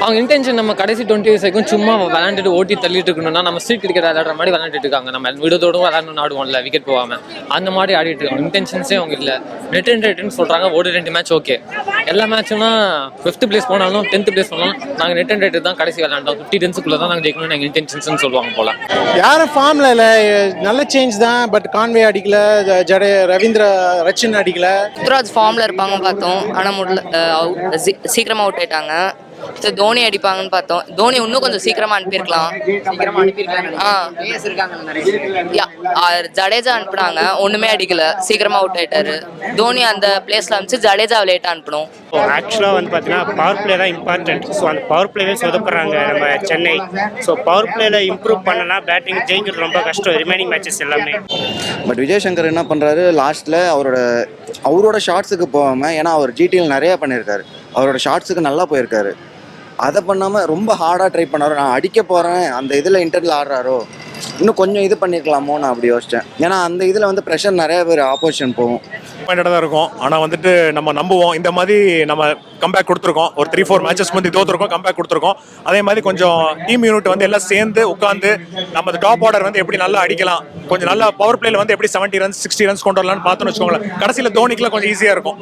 அவங்க இன்டென்ஷன் நம்ம கடைசி 20 இயர்ஸ் வரைக்கும் சும்மா விளையாண்டுட்டு ஓட்டி தள்ளிட்டு இருக்கணும்னா நம்ம ஸ்ட்ரீட் கிரிக்கெட் விளையாடுற மாதிரி விளையாண்டுட்டு இருக்காங்க. நம்ம விடத்தோடும் விளையாடணும்னு ஆடுவோம்ல விக்கெட் போகாம அந்த மாதிரி ஆடிட்டு இருக்காங்க. இன்டென்ஷன்ஸே அவங்க இல்லை. நெட் ரேட்டுன்னு சொல்றாங்க. ஒரு 2 மேட்ச் ஓகே. எல்லா மேட்சும்னா 5th பிளேஸ் போனாலும் 10th பிளேஸ் போனாலும் நாங்கள் நெட் ரேட் தான் கடைசி விளையாண்டோம். 50 ரன்ஸுக்குள்ள தான் நாங்கள் ஜெயிக்கணும்னு எங்கள் இன்டென்ஷன்ஸ் சொல்லுவாங்க போல. யாரும் ஃபார்ம்ல இல்லை, நல்ல சேஞ்ச் தான். பட் கான்வே அடிக்கல, ரவீந்திர ரச்சின் அடிக்கல. ருத்ராஜ் ஃபார்ம்ல இருப்பாங்க பார்த்தோம், ஆனால் முடியல. சீக்கிரமா அவுட் ஆயிட்டாங்க. தோனி அடிப்பாங்கன்னு பார்த்தோம். தோனி இன்னும் கொஞ்சம் சீக்கிரமா அனுப்பியிருக்கலாம். ஜடேஜா அனுப்புனாங்க, ஒண்ணுமே அடிக்கல, சீக்கிரமா அவுட் ஆயிட்டாரு. தோனி அந்த பிளேஸ்ல அனுப்பிச்சு ஜடேஜா லேட்டா அனுப்பணும். ஆக்சுவலாக வந்து பார்த்தீங்கன்னா பவர் பிளே தான் இம்பார்ட்டன்ட். ஸோ அந்த பவர் பிளேவே சொதப்புறாங்க நம்ம சென்னை. ஸோ பவர் பிளேல இம்ப்ரூவ் பண்ணனா பேட்டிங் ஜெயிக்கிறது ரொம்ப கஷ்டம், ரிமைனிங் மேட்சஸ் எல்லாமே. பட் விஜய் சங்கர் என்ன பண்ணுறாரு, லாஸ்ட்டில் அவரோட ஷார்ட்ஸுக்கு போகாமல், ஏன்னா அவர் ஜிடியில் நிறையா பண்ணியிருக்காரு, அவரோட ஷார்ட்ஸுக்கு நல்லா போயிருக்காரு. அதை பண்ணாமல் ரொம்ப ஹார்டாக ட்ரை பண்ணாரோ. நான் அடிக்க போகிறேன் அந்த இதில் இன்டர்வியூவில் ஆடுறாரோ, இன்னும் கொஞ்சம் இது பண்ணியிருக்கலாமோ நான் அப்படி யோசித்தேன். ஏன்னா அந்த இதில் வந்து ப்ரெஷர் நிறைய பேர் ஆப்போசிஷன் போகும். தான் இருக்கும். ஆனால் வந்துட்டு நம்ம நம்புவோம், இந்த மாதிரி நம்ம கம்பேக் கொடுத்துருக்கோம். ஒரு 3-4 மேட்சஸ் வந்து தோற்றுருக்கோம், கம்பேக் கொடுத்துருக்கோம். அதே மாதிரி கொஞ்சம் டீம் யூனிட் வந்து எல்லாம் சேர்ந்து உட்காந்து நம்ம டாப் ஆர்டர் வந்து எப்படி நல்லா அடிக்கலாம், கொஞ்சம் நல்லா பவர் பிளேல வந்து எப்படி 70 ரன்ஸ் 60 ரன்ஸ் கொண்டு வரலாம்னு பார்த்தோன்னு வச்சுக்கோங்களேன். கடைசியில் தோனிக்குலாம் கொஞ்சம் ஈஸியாக இருக்கும்.